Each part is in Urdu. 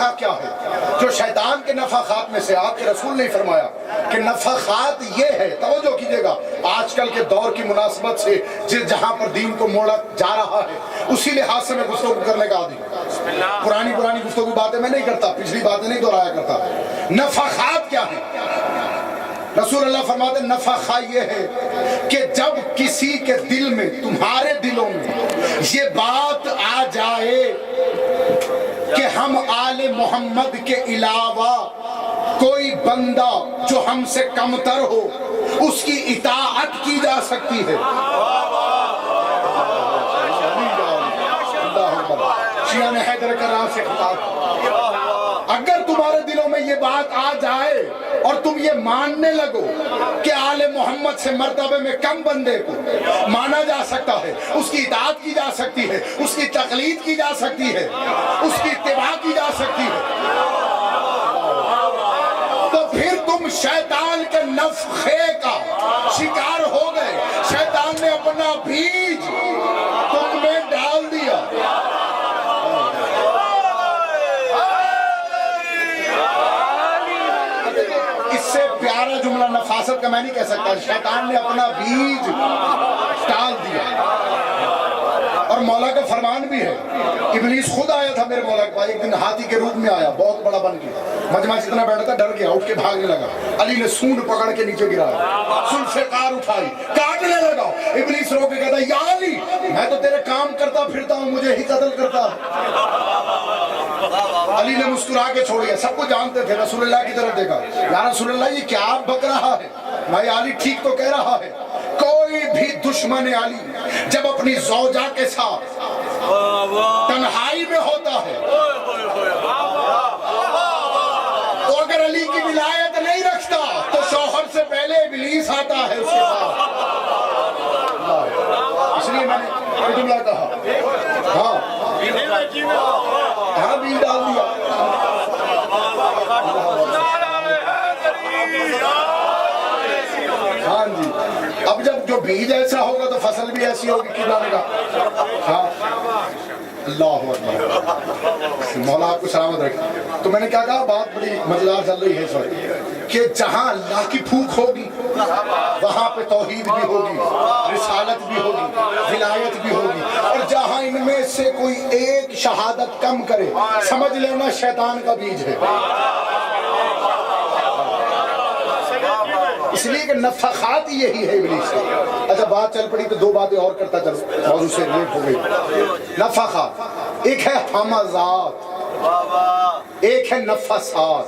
نفخہ کیا ہے؟ جو شیطان کے نفخات میں سے آپ کے رسول نے فرمایا کہ نفخات یہ ہے، توجہ کیجئے گا، آج کل کے دور کی مناسبت سے جہاں پر دین کو موڑا جا رہا ہے اسی لحاظ سے میں گفتگو کرنے کا عادی ہوں۔ پرانی گفتگو باتیں میں نہیں کرتا، پچھلی باتیں نہیں دہرایا کرتا۔ نفخات کیا ہے؟ رسول اللہ فرماتے ہیں نفخہ یہ ہے کہ جب کسی کے دل میں، تمہارے دلوں میں یہ بات آ جائے کہ ہم آل محمد کے علاوہ کوئی بندہ جو ہم سے کمتر ہو اس کی اطاعت کی جا سکتی ہے۔ شیعہ نے حیدر کرار سے خطاب، اگر تمہارے دلوں میں یہ بات آ جائے اور تم یہ ماننے لگو کہ آل محمد سے مرتبے میں کم بندے کو مانا جا سکتا ہے، اس کی اطاعت کی جا سکتی ہے، اس کی تقلید کی جا سکتی ہے، اس کی اتباع کی جا سکتی ہے، تو پھر تم شیطان کے نفخے کا شکار ہو گئے۔ شیطان نے اپنا بیج تم میں ڈال دیا۔ اس سے پیارا جملہ نفاست کا میں نہیں کہہ سکتا، شیطان نے اپنا بیج ڈال دیا۔ اور مولا کا فرمان بھی ہے، ابلیس خود آیا تھا میرے مولا کے پاس، ایک دن ہاتھی کے روپ میں آیا، بہت بڑا بن گیا، مجمع جتنا بیٹھا تھا ڈر گیا، اٹھ کے بھاگنے لگا، علی نے سونڈ پکڑ کے نیچے گرایا، ذوالفقار اٹھائی، کاٹنے لگا۔ ابلیس رو کے کہتا یا علی، میں تو تیرے کام کرتا پھرتا ہوں، مجھے ہی قتل کرتا۔ علی نے مسکرا کے چھوڑیا، سب کو جانتے تھے، رسول اللہ کی طرف دیکھا، یا رسول اللہ یہ کیا آپ بک رہا ہے؟ بھائی علی ٹھیک تو کہہ رہا ہے، کوئی بھی دشمن علی جب اپنی زوجہ کے ساتھ تنہائی میں ہوتا ہے تو اگر علی کی ولایت نہیں رکھتا تو شوہر سے پہلے ابلیس آتا ہے اس کے پاس۔ اس لیے میں نے یہ جملہ کہا، ہاں بیل ڈال دیا۔ ہاں جی، اب جب جو بیج ایسا ہوگا تو فصل بھی ایسی ہوگی، کیا جانے گا۔ ہاں اللہ اکبر، مولا آپ کو سلامت رکھے۔ تو میں نے کیا کہا، بات بڑی مزیدار چل رہی ہے اس وقت کہ جہاں اللہ کی پھونک ہوگی وہاں پہ توحید بھی ہوگی، رسالت بھی ہوگی، ولایت بھی ہوگی، اور جہاں ان میں سے کوئی ایک شہادت کم کرے سمجھ لینا شیطان کا بیج ہے۔ اس لیے کہ نفخات یہی ہے ابلیس کی۔ اچھا بات چل پڑی تو دو باتیں اور کرتا چلو، موضوع سے ریلیٹ ہو گئی۔ نفخات ایک ہے حمزات، ایک ہے نفسات۔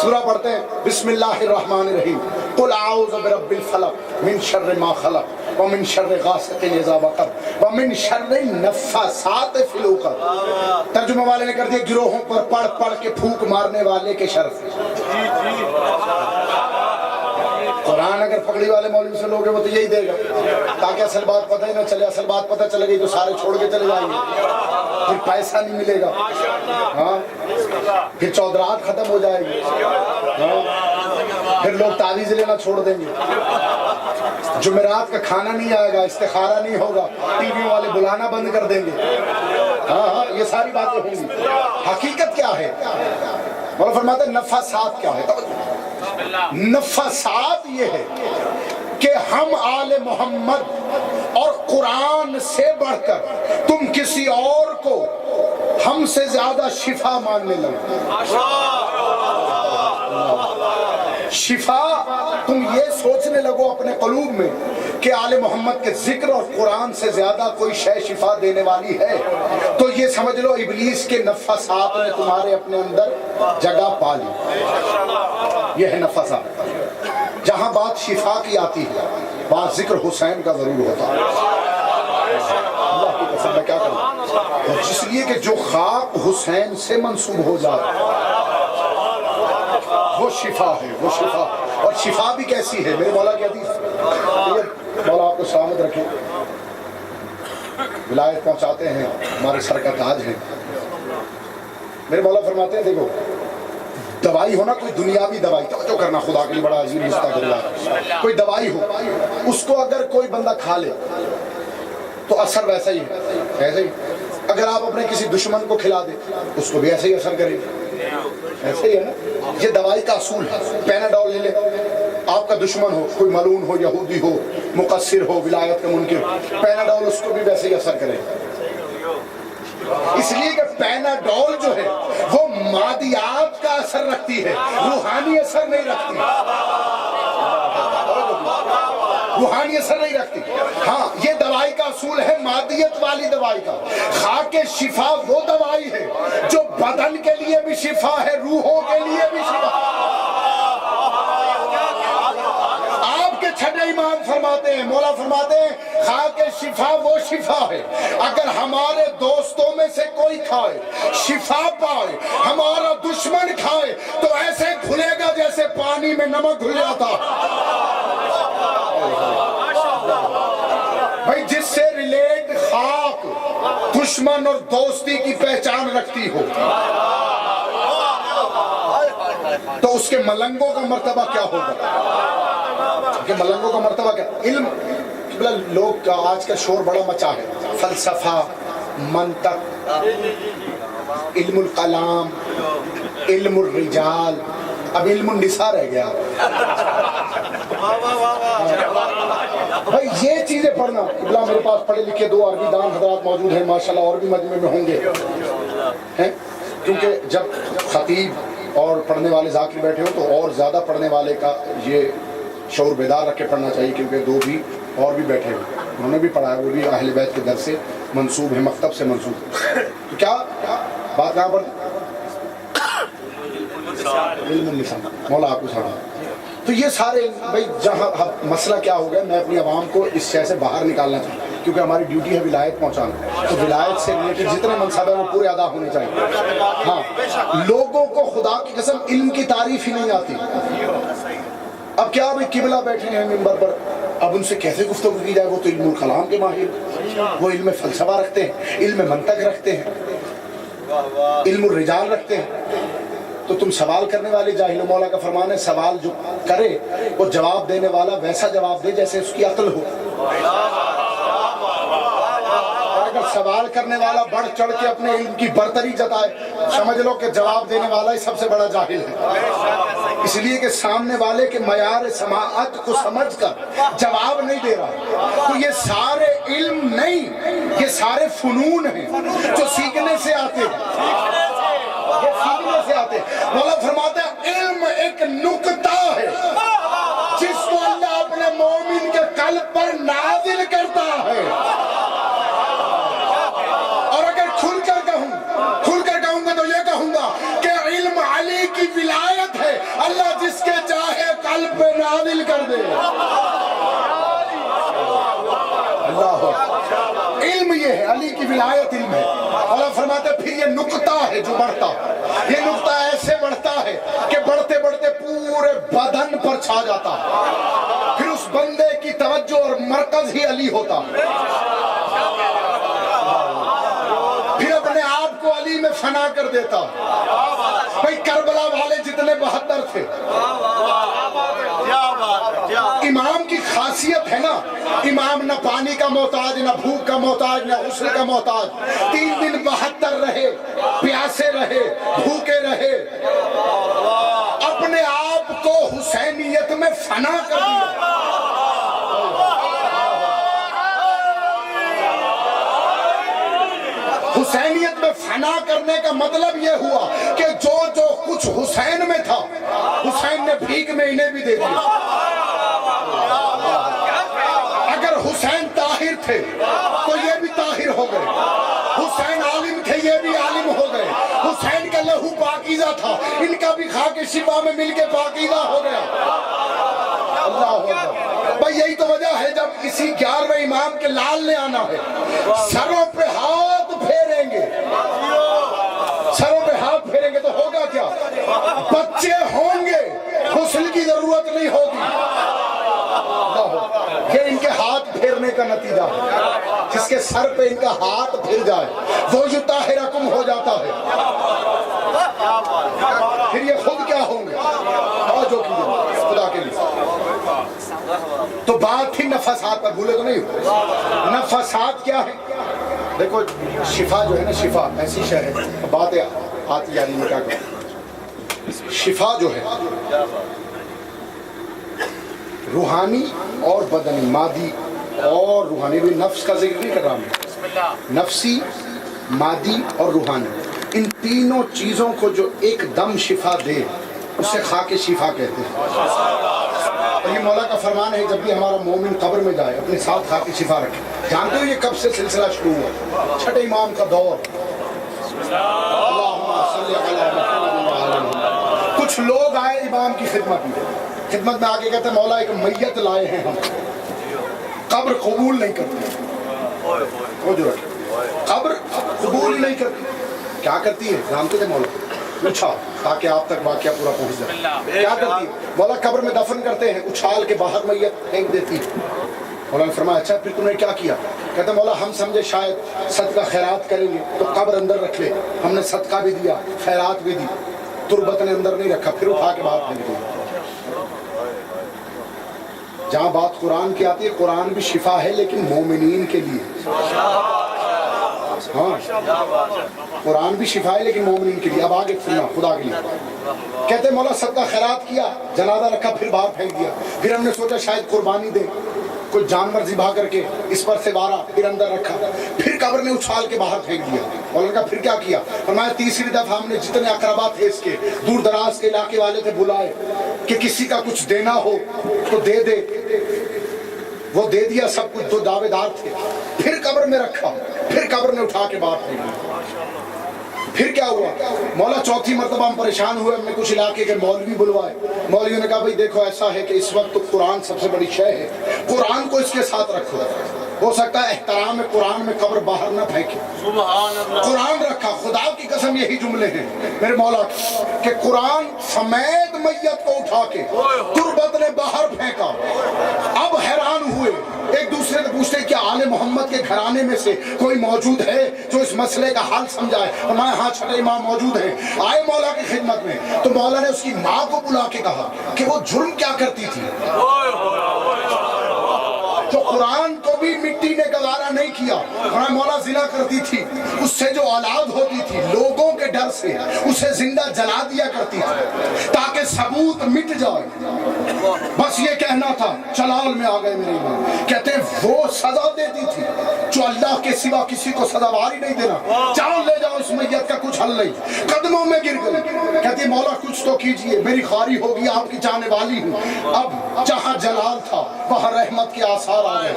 سورہ پڑھتے ہیں بسم اللہ الرحمن الرحیم، قل اعوذ برب الفلق من شر ما خلق ومن شر غاسق اذا وقب ومن شر النفاثات فی العقد۔ ترجمہ والے نے کر دیا گروہوں پر پڑھ پڑھ کے پھونک مارنے والے کے شر سے۔ قرآن اگر پکڑی والے مولوی سے لوگے وہ تو یہی دے گا، تاکہ اصل بات پتہ ہی نہ چلے، اصل بات پتہ چلے گی تو سارے چھوڑ کے چلے جائیں گے، پھر پیسہ نہیں ملے گا، ہاں پھر چودرات ختم ہو جائے گی، ہاں پھر لوگ تعویذ لینا چھوڑ دیں گے، جمعرات کا کھانا نہیں آئے گا، استخارہ نہیں ہوگا، ٹی وی والے بلانا بند کر دیں گے۔ ہاں ہاں یہ ساری باتیں ہوں گی۔ حقیقت کیا ہے؟ مولا فرماتے ہیں نفسات کیا ہے؟ نفسات یہ ہے کہ ہم آل محمد اور قرآن سے بڑھ کر تم کسی اور کو ہم سے زیادہ شفا ماننے لگے۔ شفا تم یہ سوچنے لگو اپنے قلوب میں کہ آل محمد کے ذکر اور قرآن سے زیادہ کوئی شے شفا دینے والی ہے، تو یہ سمجھ لو ابلیس کے نفسات نے تمہارے اپنے اندر جگہ پا لی۔ یہ ہے نفسات۔ جہاں بات شفا کی آتی ہے بات ذکر حسین کا ضرور ہوتا ہے۔ اللہ کی قسم میں کیا کروں، جس لیے کہ جو خاک حسین سے منسوب ہو جائے وہ شفا ہے، وہ شفا۔ اور شفا بھی کیسی ہے؟ میرے مولا کی حدیث، مولا آپ کو سلامت رکھے، ولایت پہنچاتے ہیں، ہمارے سر کا تاج ہے۔ میرے مولا فرماتے ہیں دیکھو دوائی ہونا، کوئی دنیاوی دوائی، توجہ کرنا، خدا کے لیے بڑا عظیم مستقبل ہے، کوئی دوائی ہو اس کو اگر کوئی بندہ کھا لے تو اثر ویسا ہی ہے، ایسے ہی اگر آپ اپنے کسی دشمن کو کھلا دیں اس کو بھی ایسے ہی اثر کرے گا۔ ایسے ہی ہے نا, یہ دوائی کا اصول ہے. پیناڈول لے لے, آپ کا دشمن ہو, کوئی ملعون ہو, یہودی ہو, مقصر ہو, ولایت کا منکر, پیناڈول اس کو بھی ویسے ہی اثر کرے. اس لیے کہ پیناڈول جو ہے وہ مادیات کا اثر رکھتی ہے, روحانی اثر نہیں رکھتی, روحانی اثر نہیں رکھتی. ہاں یہ دوائی کا اصول ہے مادیت والی دوائی کا. خاک شفا وہ دوائی ہے جو بدن کے لیے بھی شفا ہے, روحوں کے لیے بھی شفا. آپ کے چھٹے امام فرماتے ہیں, مولا فرماتے ہیں خاک شفا وہ شفا ہے, اگر ہمارے دوستوں میں سے کوئی کھائے شفا پائے, ہمارا دشمن کھائے تو ایسے گھلے گا جیسے پانی میں نمک گھل جاتا. بھائی جس سے ریلیٹ خاک دشمن اور دوستی کی پہچان رکھتی ہو تو اس کے ملنگوں کا مرتبہ کیا ہوگا؟ کہ ملنگوں کا مرتبہ کیا؟ علم. لوگ آج کا شور بڑا مچا ہے, فلسفہ, منطق, علم الکلام, علم الرجال, اب علم النساء رہ گیا. بھائی یہ چیزیں پڑھنا, میرے پاس پڑھے لکھے دو عربی دان حضرات موجود ہیں ماشاءاللہ, اور بھی مجمع میں ہوں گے, کیونکہ جب خطیب اور پڑھنے والے ذاکر بیٹھے ہوں تو اور زیادہ پڑھنے والے کا یہ شعور بیدار رکھ کے پڑھنا چاہیے, کیونکہ دو بھی اور بھی بیٹھے ہوئے, انہوں نے بھی پڑھا ہے, وہ بھی اہل بیت کے در سے منسوب ہے, مکتب سے منسوب. تو کیا بات کہاں پر؟ علم النساء, مولا آپ کو سنا. تو یہ سارے بھائی جہاں مسئلہ کیا ہو گیا, میں اپنی عوام کو اس شے سے باہر نکالنا چاہتا ہوں, کیونکہ ہماری ڈیوٹی ہے ولایت پہنچانا. تو ولایت سے ریلیٹڈ جتنے منصب ہیں وہ پورے ادا ہونے چاہیے. ہاں لوگوں کو خدا کی قسم علم کی تعریف ہی نہیں آتی. اب کیا بھائی قبلہ بیٹھے ہیں منبر پر, اب ان سے کیسے گفتگو کی جائے؟ وہ تو علم الکلام کے ماہر, وہ علم فلسفہ رکھتے ہیں, علم منطق رکھتے ہیں, علم الرجال رکھتے ہیں. تو تم سوال کرنے والے جاہل. مولا کا فرمان ہے سوال جو کرے وہ جواب دینے والا ویسا جواب دے جیسے اس کی عقل ہو. اگر سوال کرنے والا بڑھ چڑھ کے اپنے علم کی برتری جتائے, سمجھ لو کہ جواب دینے والا ہی سب سے بڑا جاہل ہے. اس لیے کہ سامنے والے کے معیار سماعت کو سمجھ کر جواب نہیں دے رہا. تو یہ سارے علم نہیں, یہ سارے فنون ہیں جو سیکھنے سے آتے ہیں, یہ سیکھنے سے آتے ہیں. مولا فرماتا ہے علم ایک نکتہ ہے جس کو اللہ اپنے مومن کے قلب پر نازل کرتا ہے. اور اگر کھل کر کہوں گا تو یہ کہوں گا کہ علم علی کی ولایت ہے, اللہ جس کے چاہے قلب پہ نازل کر دے. اللہ علم یہ ہے, علی کی ولایت علم ہے. اللہ فرماتے ہیں پھر یہ نقطہ ہے جو بڑھتا, یہ نقطہ ایسے بڑھتا ہے کہ بڑھتے بڑھتے پورے بدن پر چھا جاتا, پھر اس بندے کی توجہ اور مرکز ہی علی ہوتا, پھر اپنے آپ کو علی میں فنا کر دیتا. بھائی کربلا والے جتنے 72 تھے, امام کی خاصیت ہے نا, امام نہ پانی کا محتاج, نہ بھوک کا محتاج, نہ غسل کا محتاج. 3 دن 72 رہے, پیاسے رہے, بھوکے رہے, اپنے آپ کو حسینیت میں فنا کر دیا. حسینیت میں فنا کرنے کا مطلب یہ ہوا کہ جو کچھ حسین میں تھا حسین نے بھیک میں انہیں بھی دے دیا. اگر حسین طاہر تھے تو یہ بھی طاہر ہو گئے, حسین عالم تھے یہ بھی عالم ہو گئے, حسین کا لہو پاکیزہ تھا ان کا بھی خاک شفا میں مل کے پاکیزہ ہو گیا. اللہ اکبر. بھائی یہی تو وجہ ہے جب کسی 11ویں امام کے لال نے آنا ہے, سروں پہ ہاتھ پھیریں گے, سروں پہ ہاتھ پھیریں گے تو ہوگا کیا؟ بچے ہوں گے, غسل کی ضرورت نہیں ہوگی. یہ ان کے ہاتھ پھیرنے کا نتیجہ ہے. جس کے سر پہ ان کا ہاتھ پھر جائے وہ یطہرکم ہو جاتا ہے. پھر یہ خود کیا ہوں گے؟ جو خدا کے لیے. تو بات تھی نفسات پر, بھولے تو نہیں ہو. نفسات کیا ہے؟ دیکھو شفا جو ہے نا, شفا ایسی شے ہے, باتیں آتی یعنی میں کیا کروں. شفا جو ہے روحانی اور بدنی، مادی اور روحانی، بھی نفس کا ذکر نہیں کر رہا میں، نفسی، مادی اور روحانی، ان تینوں چیزوں کو جو ایک دم شفا دے اسے خاک شفا کہتے ہیں۔ اور یہ مولا کا فرمان ہے جب بھی ہمارا مومن قبر میں جائے اپنے ساتھ خاک شفا رکھے۔ جانتے ہو یہ کب سے سلسلہ شروع ہوا؟ چھٹے امام کا دور، اللہم صلی علی محمد وعلی محمد۔ کچھ لوگ آئے امام کی خدمت میں آ کے کہتے ہیں مولا ایک میت لائے ہیں ہم، قبر قبول نہیں کرتی، قبر قبول نہیں کرتی، کیا کرتی ہے جانتے تھے مولا؟ پوچھا تاکہ آپ تک واقعہ پورا پہنچ جائے، کیا کرتی ہے؟ مولا قبر میں دفن کرتے ہیں، اچھال کے باہر میت پھینک دیتی ہے۔ مولا نے فرمایا اچھا پھر تم نے کیا کیا؟ کہتے مولا ہم سمجھے شاید صدقہ خیرات کریں گے تو قبر اندر رکھ لے، ہم نے صدقہ بھی دیا خیرات بھی دی، تربت نے اندر نہیں رکھا، پھر اٹھا کے باہر پھینک دیا۔ جہاں بات قرآن کی آتی ہے، قرآن بھی شفا ہے لیکن مومنین کے لیے، ہاں قرآن بھی شفا ہے لیکن مومنین کے لیے۔ اب آگے سننا خدا کے لیے، کہتے مولا صدقہ خیرات کیا، جنازہ رکھا پھر باہر پھینک دیا، پھر ہم نے سوچا شاید قربانی دے، کوئی جانور ذبح کر کے اس پر سے وارا پھر اندر رکھا، پھر قبر میں اچھال کے باہر پھینک دیا۔ مولا کا پھر کیا کیا؟ فرمایا تیسری دفعہ ہم نے جتنے اقربا تھے اس کے، دور دراز کے علاقے والے تھے، بلائے کہ کسی کا کچھ دینا ہو تو دے دے، وہ دے دیا سب کچھ، جو دعوے دار تھے، پھر قبر میں رکھا، پھر قبر میں اٹھا کے باہر پھینک دیا۔ پھر کیا ہوا؟ مولا چوتھی مرتبہ ہم پریشان ہوئے، ہم نے کچھ علاقے کے مولوی بلوائے، مولویوں نے کہا بھئی دیکھو ایسا ہے کہ اس وقت تو قرآن سب سے بڑی شے ہے، قرآن کو اس کے ساتھ رکھو، ہو سکتا ہے احترام قرآن میں قبر باہر نہ پھینکے، قرآن رکھا۔ خدا کی قسم یہی جملے ہیں میرے مولا کہ قرآن سمیت میت کو اٹھا کے تربت نے باہر پھینکا۔ اب حیران ہوئے، ایک دوسرے سے پوچھتے کیا آل محمد کے گھرانے میں سے کوئی موجود ہے جو اس مسئلے کا حل سمجھائے؟ فرمایا ہاں چھٹے امام موجود ہیں۔ آئے مولا کی خدمت میں تو مولا نے اس کی ماں کو بلا کے کہا کہ وہ جرم کیا کرتی تھی، جو قرآن کو بھی مٹی نے گوارا نہیں کیا۔ فرمایا مولا زنا کرتی تھی، اس سے جو اولاد ہوتی تھی لوگوں کے ڈر سے اسے زندہ جلا دیا کرتی تھی تاکہ ثبوت مٹ جائے، بس یہ کہنا تھا۔ چلال میں آ گئے میرے امام، کہتے ہیں وہ سزا دیتی تھی جو اللہ کے سوا کسی کو سزاواری نہیں دینا، جاؤ لے جاؤ اس میت کا کچھ حل نہیں، قدموں میں گر گئی، کہتی مولا کچھ تو کیجئے، میری خواری ہوگی، آپ کی جانے والی ہوں۔ اب جہاں جلال تھا وہاں رحمت کے آثار آ گئے،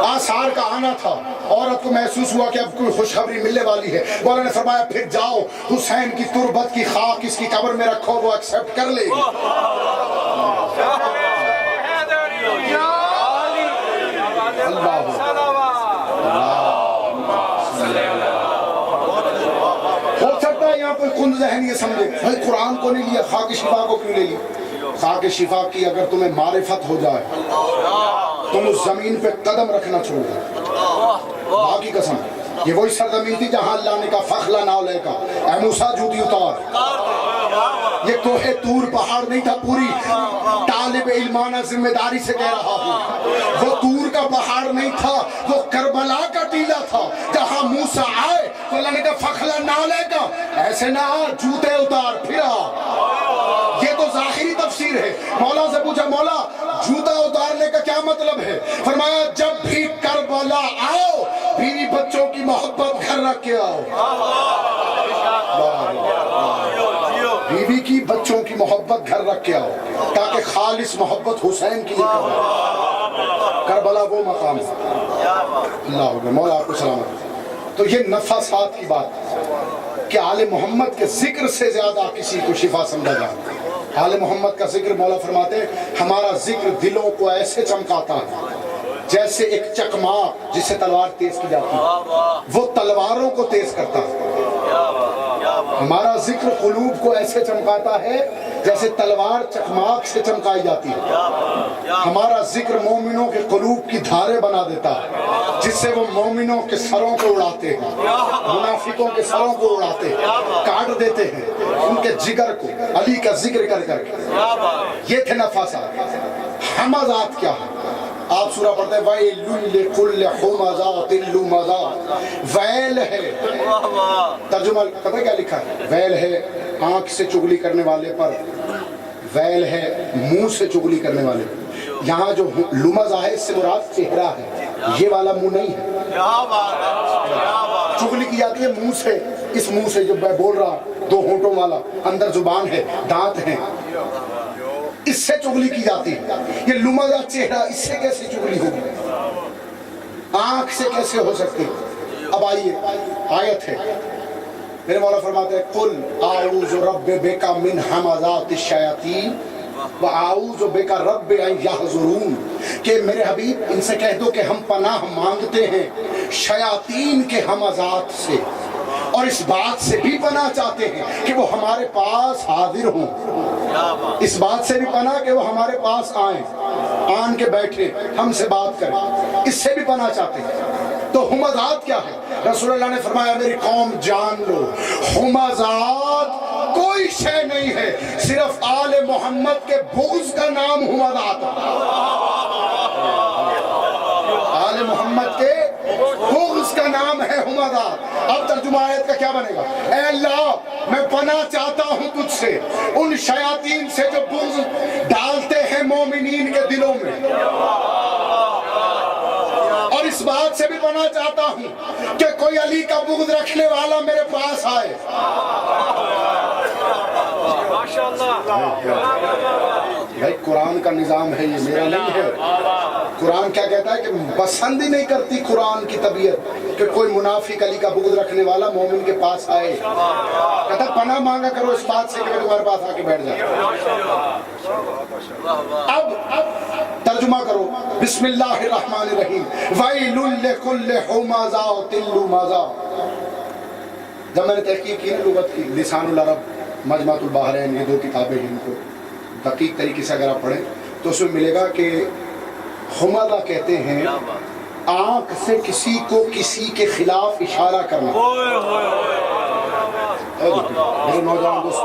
آثار کا آنا تھا، عورت کو محسوس ہوا کہ اب کوئی خوشخبری ملنے والی ہے۔ مولا نے فرمایا پھر جاؤ حسین کی تربت کی خاک اس کی قبر میں رکھو، وہ ایکسپٹ کر لے گی۔ ہو سکتا ہے یہاں کوئی کن ذہن یہ سمجھے بھائی قرآن کو نہیں لیا، خاک شفا کو کیوں لے لی؟ خاک شفا کی اگر تمہیں معرفت ہو جائے تم اس زمین پہ قدم رکھنا چھوڑ دو۔ باقی قسم یہ وہی سرزمین تھی جہاں اللہ نے کہا فخلا ناولے کا، اے موسیٰ جوتی اتار۔ یہ کوہ طور پہاڑ نہیں تھا، پوری طالب علمانہ ذمہ داری سے کہہ رہا ہوں، وہ طور کا پہاڑ نہیں تھا، وہ کربلا کا ٹیلہ تھا جہاں موسیٰ آئے تو اللہ نے کہا فخلا ناولے کا، ایسے نہ جوتے اتار پھر آ۔ یہ تو ظاہری تفسیر ہے۔ مولا سے پوچھا مولا جوتا اتارنے کا کیا مطلب ہے؟ فرمایا جب بھی کربلا آؤ بیوی بچوں کی محبت گھر رکھ کے آؤ، بیوی کی بچوں کی محبت گھر رکھ کے آؤ تاکہ خالص محبت حسین کی کرو۔ کربلا وہ مقام ہے۔ اللہ ہوگا مولا آپ کو سلامت۔ تو یہ نفاسات کی بات کہ آل محمد کے ذکر سے زیادہ کسی کو شفا سمجھا جائے۔ آل محمد کا ذکر مولا فرماتے ہیں ہمارا ذکر دلوں کو ایسے چمکاتا ہے جیسے ایک چکماق جسے تلوار تیز کی جاتی ہے، وہ تلواروں کو تیز کرتا ہے۔ ہمارا ذکر قلوب کو ایسے چمکاتا ہے جیسے تلوار چکماق سے چمکائی جاتی ہے۔ ہمارا ذکر مومنوں کے قلوب کی دھارے بنا دیتا ہے جس سے وہ مومنوں کے سروں کو اڑاتے ہیں، منافقوں کے سروں کو اڑاتے ہیں، کاٹ دیتے ہیں ان کے جگر کو علی کا ذکر کر کر کے۔ یہ تھے نفاسات۔ حمزات کیا ہے؟ آپ سورہ پڑھتے ہیں وَيْلٌ لِكُلِّ حُمَزَاتٍ لُمَزَاتٍ، ویل ہے، ترجمہ پتہ کیا لکھا ہے؟ ویل ہے آنکھ سے چگلی کرنے والے پر، ویل ہے منہ سے چگلی کرنے والے پر۔ یہاں جو لمزہ ہے اس سے مراد چہرہ ہے، یہ والا منہ نہیں ہے۔ چگلی کی جاتی ہے منہ سے، اس منہ سے جو میں بول رہا، دو ہونٹوں والا، اندر زبان ہے، دانت ہیں، اس سے چگلی کی جاتی ہے۔ یہ لمزہ چہرہ، اس سے کیسے چگلی ہوگی؟ آنکھ سے کیسے ہو سکتی؟ اب آئیے آیت ہے، میرے مولا فرماتے ہیں قل اعوذ رب بک من ہمزات الشیاطین وَأَعُوذُ بِكَ رَبِّ أَن يَحْضُرُونَ، کہ میرے حبیب ان سے کہہ دو کہ ہم پناہ مانگتے ہیں شیاطین کے ہمزات سے، اور اس بات سے بھی پناہ چاہتے ہیں کہ وہ ہمارے پاس حاضر ہوں، اس بات سے بھی پناہ کہ وہ ہمارے پاس آئیں، آن کے بیٹھے ہم سے بات کریں، اس سے بھی پناہ چاہتے ہیں۔ تو ہمزات کیا ہے؟ رسول اللہ نے فرمایا میری قوم جان لو، ہمزات کوئی شے نہیں ہے، صرف آل محمد کے بغض کا نام ہمزات ہے۔ آل محمد کے بغض کا نام ہے ہمزات۔ اب ترجمہ آیت کا کیا بنے گا؟ اے اللہ میں پناہ چاہتا ہوں تجھ سے ان شیاطین سے جو بغض ڈالتے ہیں مومنین کے دلوں میں، اور اس بات سے بھی پناہ چاہتا ہوں کہ کوئی علی کا بغض رکھنے والا میرے پاس آئے۔ بھائی قرآن کا نظام ہے، یہ میرا نہیں ہے۔ قرآن کیا کہتا ہے کہ پسند ہی نہیں کرتی قرآن کی طبیعت کہ کوئی منافق علی کا بغض رکھنے والا مومن کے پاس آئے۔ کہتا پناہ مانگا کرو اس بات سے کہ میں تمہارے پاس آ کے بیٹھ جاؤں۔ اب ترجمہ کرو، بسم اللہ الرحمن الرحیم، وَيْلٌ لِّكُلِّ ہُمَزَةٍ لُّمَزَةٍ۔ جب میں نے تحقیق کی لغت کی، لسان العرب، مجمعۃ البحرین، یہ دو کتابیں ہیں، ان کو دقیق طریقے سے اگر آپ پڑھیں تو اس میں ملے گا کہ ہمزہ کہتے ہیں آنکھ سے کسی کو کسی کے خلاف اشارہ کرنا۔ میرے نوجوان دوست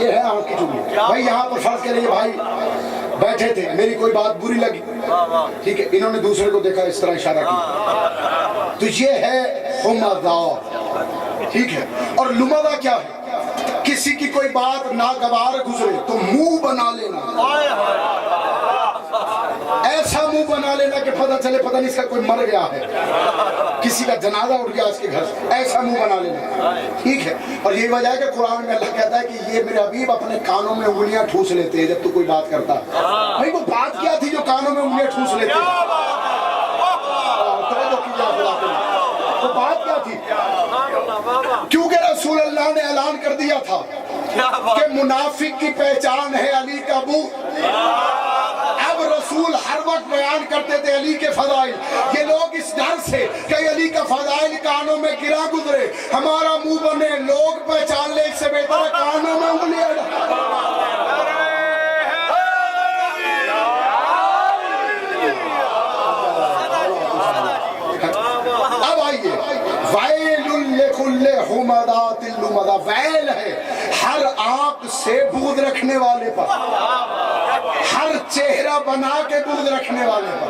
یہ ہے آنکھ کی چگلی۔ بھائی یہاں پر فرض کریں بھائی بیٹھے تھے، میری کوئی بات بری لگی، ٹھیک ہے، انہوں نے دوسرے کو دیکھا اس طرح اشارہ کیا، تو یہ ہے ہمزہ، ٹھیک ہے۔ اور لمزہ کیا ہے؟ کسی کی کوئی بات ناگوار گزرے تو منہ بنا لینا، ایسا منہ بنا لینا کہ پتہ چلے پتہ نہیں اس کا کوئی مر گیا ہے، کسی کا جنازہ اٹھ گیا اس کے گھر سے، ایسا منہ بنا لینا، ٹھیک ہے۔ اور یہی وجہ ہے کہ قرآن میں اللہ کہتا ہے کہ یہ میرے حبیب اپنے کانوں میں انگلیاں ٹھوس لیتے ہیں جب تو کوئی بات کرتا۔ بھائی وہ بات کیا تھی جو کانوں میں انگلیاں ٹھوس لیتے ہیں؟ وہ بات کیا تھی؟ کیونکہ رسول اللہ نے اعلان کر دیا تھا کہ منافق کی پہچان ہے علی کا بغض۔ اب رسول ہر وقت بیان کرتے تھے علی کے فضائل، یہ لوگ اس ڈر سے کہ علی کا فضائل کانوں میں گرا گزرے ہمارا منہ بنے، لوگ پہچان لے، اس سے بہتر ہے کانوں میں انگلیاں۔ اب آئیے وَيْلٌ لِّكُلِّ ہُمَزَةٍ لُّمَزَةٍ، ویل ہے ہر آنکھ سے بغض رکھنے والے پر، ہر چہرہ بنا کے بغض رکھنے والے پر۔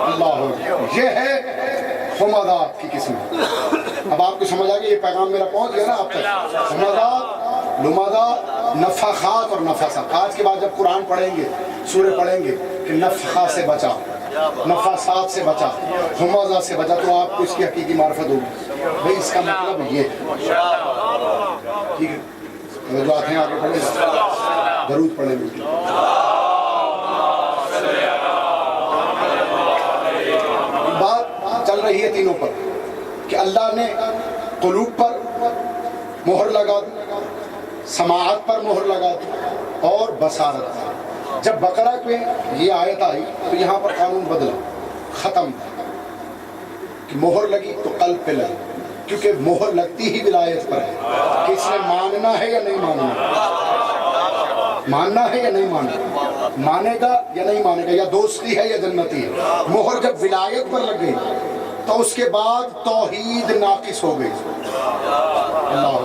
اللہ، یہ ہے ہمزات کی قسم۔ اب آپ کو سمجھ آ گیا، یہ پیغام میرا پہنچ گیا نا آپ تک۔ ہمزات، لمزات، نفخات اور نفاسات۔ آج کے بعد جب قرآن پڑھیں گے، سورہ پڑھیں گے کہ نفخہ سے بچا، نفاسات سے بچا، ہمزہ سے بچا، تو آپ کو اس کی حقیقی معرفت ہوگی بھئی اس کا مطلب یہ ہے، ٹھیک ہے۔ جو آتے ہیں آگے پڑھیں، درود پڑھیں گے۔ بات چل رہی ہے تینوں پر کہ اللہ نے قلوب پر مہر لگا دی، سماعت پر مہر لگا دی، اور بصارت پر۔ جب بقرہ پہ یہ آیت آئی تو یہاں پر قانون بدلا، ختم کہ مہر لگی تو قلب پہ لگی، کیونکہ مہر لگتی ہی ولایت پر ہے کہ اس نے ماننا ہے یا نہیں ماننا، ماننا ہے یا نہیں ماننا، مانے گا یا نہیں مانے گا، یا دوستی ہے یا جنتی ہے۔ مہر جب ولایت پر لگ گئی تو اس کے بعد توحید ناقص ہو گئی، اللہ،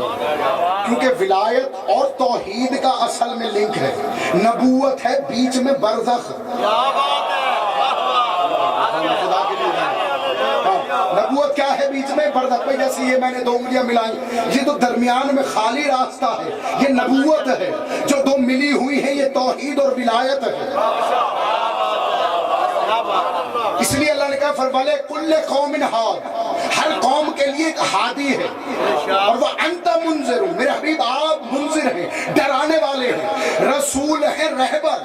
کیونکہ ولایت اور توحید کا اصل میں لنک ہے، نبوت ہے بیچ میں برزخ، نبوت کیا ہے بیچ میں؟ بردک پہ جیسے یہ میں نے 2 انگلیاں ملائی، یہ تو درمیان میں خالی راستہ ہے، یہ نبوت ہے۔ جو 2 ملی ہوئی ہیں یہ توحید اور ولایت ہے۔ اس لیے اللہ نے کہا فرمایا کل قوم ہاد، ہر قوم کے لیے ایک ہادی ہے، اور وہ انت منذر، میرے حبیب آپ منذر ہیں، ڈرانے والے ہیں، رسول ہیں، رہبر،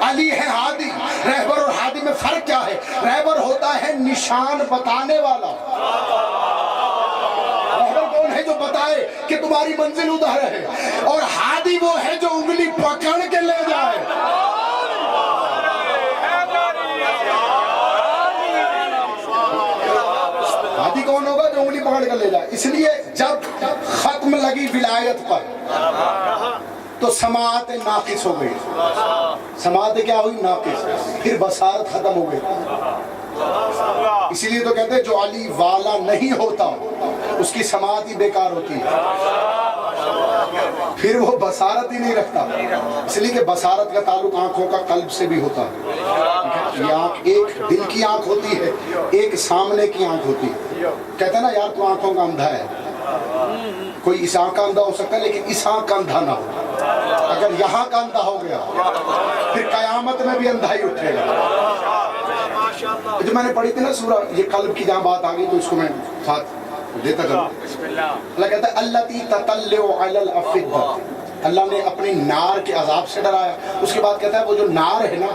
علی ہے ہادی۔ رہبر اور ہادی میں فرق کیا ہے؟ رہبر ہوتا ہے نشان بتانے والا، رہبر کون ہے؟ جو بتائے کہ تمہاری منزل ادھر ہے، اور ہادی وہ ہے جو انگلی پکڑ کے لے جائے۔ ہادی کون ہوگا؟ جو انگلی پکڑ کر لے جائے۔ اس لیے جب ختم لگی ولایت پر تو سماعت ناقص ہو گئی، سماعت کیا ہوئی؟ ناقص، پھر بصارت ختم ہو گئی۔ اسی لیے تو کہتے ہیں جو علی والا نہیں ہوتا اس کی سماعت ہی بیکار ہوتی ہے، پھر وہ بصارت ہی نہیں رکھتا۔ اس لیے کہ بصارت کا تعلق آنکھوں کا قلب سے بھی ہوتا ہے۔ یہ آنکھ ایک دل کی آنکھ ہوتی ہے، ایک سامنے کی آنکھ ہوتی ہے۔ کہتے ہیں نا یار تو آنکھوں کا اندھا ہے، کوئی اس آنکھ کا اندھا ہو سکتا ہے لیکن اس آنکھ کا اندھا نہ ہو۔ اگر یہاں کا اندھا ہو گیا پھر قیامت میں بھی اندھا ہی اٹھے گا۔ جو میں نے پڑھی تھی نا سورہ، یہ قلب کی جہاں بات آ گئی تو اس کو میں ساتھ دیتا چلوں۔ اللہ کہتا ہے اللتی تطلع علی الافئدہ، اللہ نے اپنی نار کے عذاب سے ڈرایا۔ اس کے بعد کہتا ہے وہ جو نار ہے نا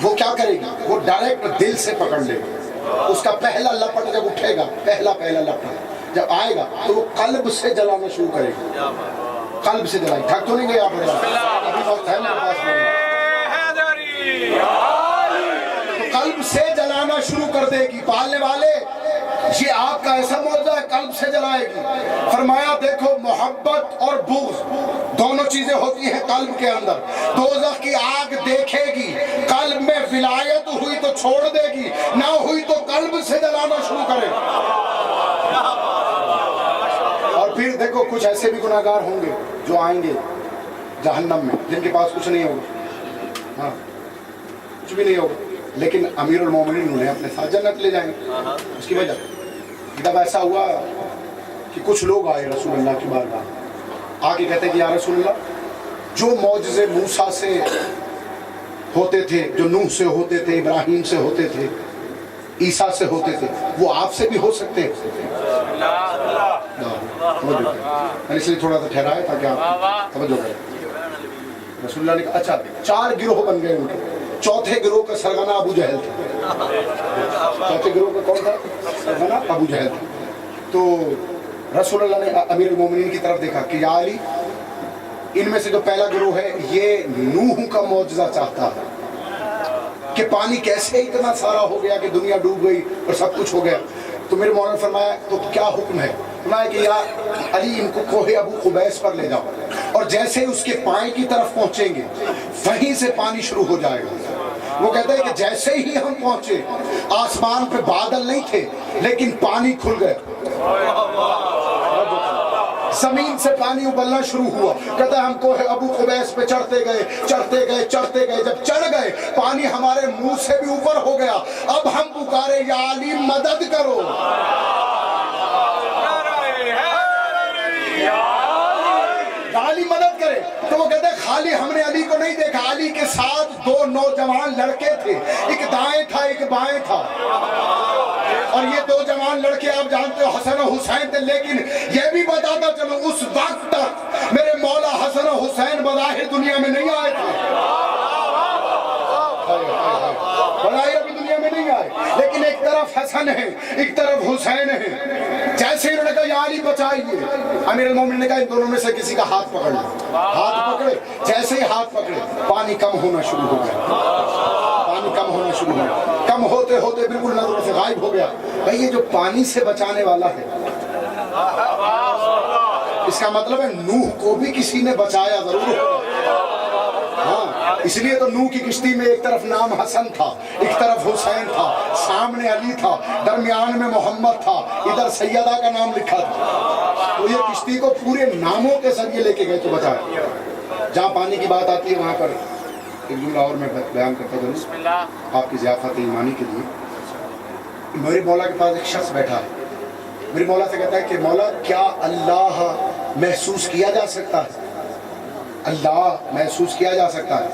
وہ کیا کرے گی؟ وہ ڈائریکٹ دل سے پکڑ لے گا۔ اس کا پہلا لپٹ جب اٹھے گا، پہلا لپٹ جب آئے گا تو وہ قلب سے جلانا شروع کرے گا، قلب سے جلائے۔ تھک تو نہیں گئے آپ؟ ابھی وقت ہے میرے پاس، تو قلب سے جلانا شروع کر دے گی۔ پالنے والے یہ آپ کا ایسا معجزہ ہے، قلب سے جلائے گی۔ فرمایا دیکھو محبت اور بغض دونوں چیزیں ہوتی ہیں قلب کے اندر۔ دوزخ کی آگ دیکھے گی، قلب میں ولایت ہوئی تو چھوڑ دے گی، نہ ہوئی تو قلب سے جلانا شروع کرے گی۔ اور پھر دیکھو کچھ ایسے بھی گناہگار ہوں گے جو آئیں گے جہنم میں، جن کے پاس کچھ نہیں ہوگا، ہاں کچھ بھی نہیں ہوگا، لیکن امیر المومنین انہیں اپنے ساتھ جنت لے جائیں گے۔ اس کی وجہ جب ایسا ہوا کہ کچھ لوگ آئے رسول اللہ کی بارگاہ، آ کے کہتے کہ یا رسول اللہ جو معجزے موسیٰ سے ہوتے تھے، جو نوح سے ہوتے تھے، ابراہیم سے ہوتے تھے، عیسیٰ سے ہوتے تھے، وہ آپ سے بھی ہو سکتے ہیں۔ میں اس لیے تھوڑا سا ٹھہرایا تاکہ آپ توجہ کریں۔ رسول اللہ نے کہا اچھا 4 گروہ بن گئے ان کے، چوتھے گروہ کا سرغنہ ابو جہل تھا۔ چوتھے گروہ کا کون تھا؟ سرغنہ ابو جہل تھا۔ تو رسول اللہ نے امیر المومنین کی طرف دیکھا کہ یا علی ان میں سے جو پہلا گروہ ہے یہ نوح کا معجزہ چاہتا ہے کہ پانی کیسے اتنا سارا ہو گیا کہ دنیا ڈوب گئی اور سب کچھ ہو گیا۔ تو میرے مولانا نے فرمایا تو کیا حکم ہے؟ فرمایا کہ یا علی ان کو کوہ ابو قبیس پر لے جاؤ، اور جیسے اس کے پائیں کی طرف پہنچیں گے وہیں سے پانی شروع ہو جائے گا۔ وہ کہتے ہیں کہ جیسے ہی ہم پہنچے آسمان پہ بادل نہیں تھے لیکن پانی کھل گئے، زمین سے پانی ابلنا شروع ہوا۔ کہتا ہے ہم کوہ ابو قبیس پہ چڑھتے گئے، جب چڑھ گئے پانی ہمارے منہ سے بھی اوپر ہو گیا۔ اب ہم پکارے یا علی مدد کرو، علی مدد کرے۔ تو وہ کہتے ہیں خالی ہم نے علی کو نہیں دیکھا، علی کے ساتھ 2 نوجوان لڑکے تھے، ایک دائیں تھا ایک بائیں تھا، اور یہ 2 جوان لڑکے آپ جانتے ہو حسن و حسین تھے۔ لیکن یہ بھی بتاتا چلو اس وقت تک میرے مولا حسن و حسین بظاہر دنیا میں نہیں آئے تھے، بظاہر ابھی دنیا میں نہیں آئے، لیکن ایک طرف حسن ہے ایک طرف حسین ہے۔ جیسے انہوں نے کہا یا علی بچائیے، امیر المومنین نے کہا ان دونوں میں سے کسی کا ہاتھ پکڑ لو۔ ہاتھ پکڑے، جیسے ہی ہاتھ پکڑے پانی کم ہونا شروع ہو گیا، پانی کم ہونا شروع ہو گیا، کم ہوتے ہوتے بالکل نظروں سے غائب ہو گیا۔ بھئی یہ جو پانی سے بچانے والا ہے اس کا مطلب ہے نوح کو بھی کسی نے بچایا ضرور ہوگا۔ ہاں اس لیے تو نوح کی کشتی میں ایک طرف نام حسن تھا، ایک طرف حسین تھا، سامنے علی تھا، درمیان میں محمد تھا، ادھر سیدہ کا نام لکھا تھا۔ تو یہ کشتی کو پورے ناموں کے ذریعے لے کے گئے تو بچایا۔ جہاں پانی کی بات آتی ہے وہاں پر ایک جملہ اور میں بیان کرتا ہوں آپ کی ضیافت ایمانی کے لیے۔ میرے مولا کے پاس ایک شخص بیٹھا ہے، میرے مولا سے کہتا ہے کہ مولا کیا اللہ محسوس کیا جا سکتا ہے؟ اللہ محسوس کیا جا سکتا ہے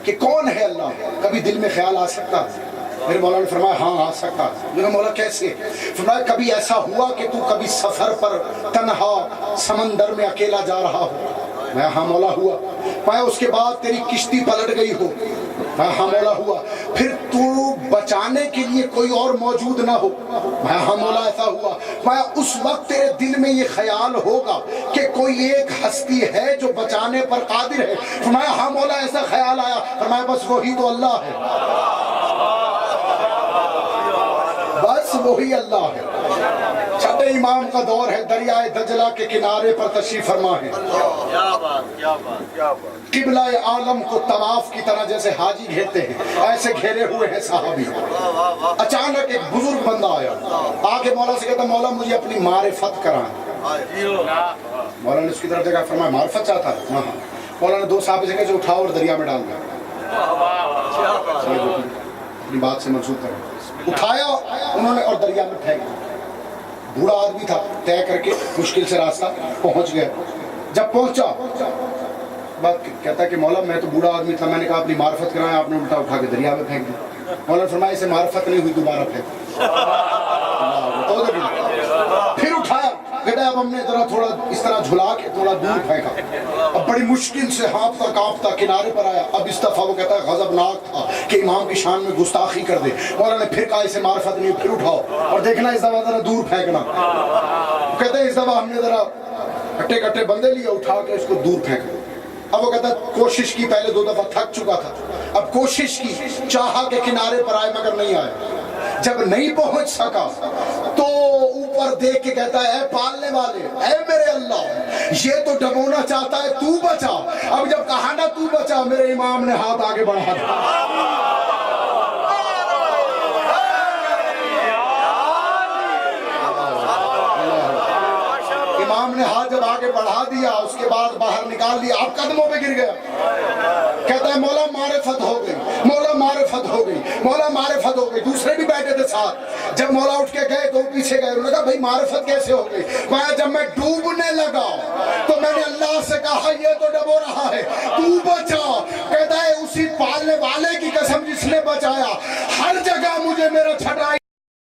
کہ کون ہے اللہ؟ کبھی دل میں خیال آ سکتا ہے؟ میرے مولا نے فرمایا ہاں آ سکتا ہے۔ میرے مولا کیسے؟ فرمایا کبھی ایسا ہوا کہ تو کبھی سفر پر تنہا سمندر میں اکیلا جا رہا ہو؟ میں ہاں مولا ہوا۔ میں اس کے بعد تیری کشتی پلٹ گئی ہو؟ میں ہاں مولا ہوا۔ پھر تو بچانے کے لیے کوئی اور موجود نہ ہو؟ میں ہاں مولا ایسا ہوا۔ میں اس وقت تیرے دل میں یہ خیال ہوگا کہ کوئی ایک ہستی ہے جو بچانے پر قادر ہے؟ فرمایا ہاں مولا ایسا خیال آیا۔ فرمایا بس وہی تو اللہ ہے، بس وہی اللہ ہے۔ چھٹے امام کا دور ہے، دریائے دجلہ کے کنارے پر تشریف فرما ہے۔ قبلہ عالم کو طواف کی طرح جیسے حاجی گھیرتے ہیں ایسے گھیرے ہوئے ہیں صحابی۔ اچانک ایک بزرگ بندہ آیا، آگے مولا سے کہتا مولا مجھے اپنی معرفت کرائیں۔ مولا نے اس کی طرف دیکھا، فرمایا معرفت چاہتا ہے؟ ہاں۔ مولا نے دو صحابی سے کہا جو اٹھاؤ اور دریا میں ڈال دیا۔ اپنی بات سے منسوخ کریں، اٹھایا انہوں نے اور دریا میں پھینک دیا۔ بوڑھا آدمی تھا، طے کر کے مشکل سے راستہ پہنچ گیا۔ جب پہنچا بات کہتا ہے کہ مولا میں تو بوڑھا آدمی تھا، میں نے کہا اپنی معرفت کرائیں، آپ نے الٹا اٹھا کے دریا میں پھینک دیا۔ مولا نے فرمایا اسے معرفت نہیں ہوئی، دوبارہ پھینک۔ پھر اٹھایا، کہتا ہے اب ہم نے ذرا تھوڑا اس طرح جھلا کے تھوڑا دور پھینکا، اب بڑی مشکل سے ہانپتا کانپتا کنارے پر آیا۔ اب اس دفعہ وہ کہتا ہے غضبناک تھا کہ امام کی شان میں گستاخی کر دے۔ مولا نے پھر کہا اسے معرفت نہیں، پھر اٹھاؤ اور دیکھنا اس دفعہ ذرا دور پھینکنا۔ کہتے ہیں اس دفعہ ہم نے ذرا کٹے کٹے بندے لیے، اٹھا کے اس کو دور پھینکا۔ اب وہ کہتا ہے کوشش کی، پہلے دو دفعہ تھک چکا تھا، اب کوشش کی، چاہا کہ کنارے پر آئے مگر نہیں آئے۔ جب نہیں پہنچ سکا تو اوپر دیکھ کے کہتا ہے اے پالنے والے، اے میرے اللہ، یہ تو ڈبونا چاہتا ہے، تو بچا۔ اب جب کہا نا تو بچا، میرے امام نے ہاتھ آگے بڑھا دیا۔ امام نے ہاتھ جب آگے بڑھا دیا، اس کے بعد باہر نکال لیا، اب قدموں پہ گر گیا۔ کہتا ہے مولا معرفت ہو گئی، مولا معرفت ہو گئی، مولا معرفت ہو گئی۔ دوسرے بھی بیٹھے تھے ساتھ، جب مولا اٹھ کے گئے تو پیچھے گئے، انہوں نے کہا بھائی معرفت کیسے ہو گئی؟ کہا جب میں ڈوبنے لگا تو میں نے اللہ سے کہا یہ تو ڈبو رہا ہے، تو بچا۔ کہتا ہے اسی پالنے والے کی قسم جس نے بچایا، ہر جگہ مجھے میرا چھٹائی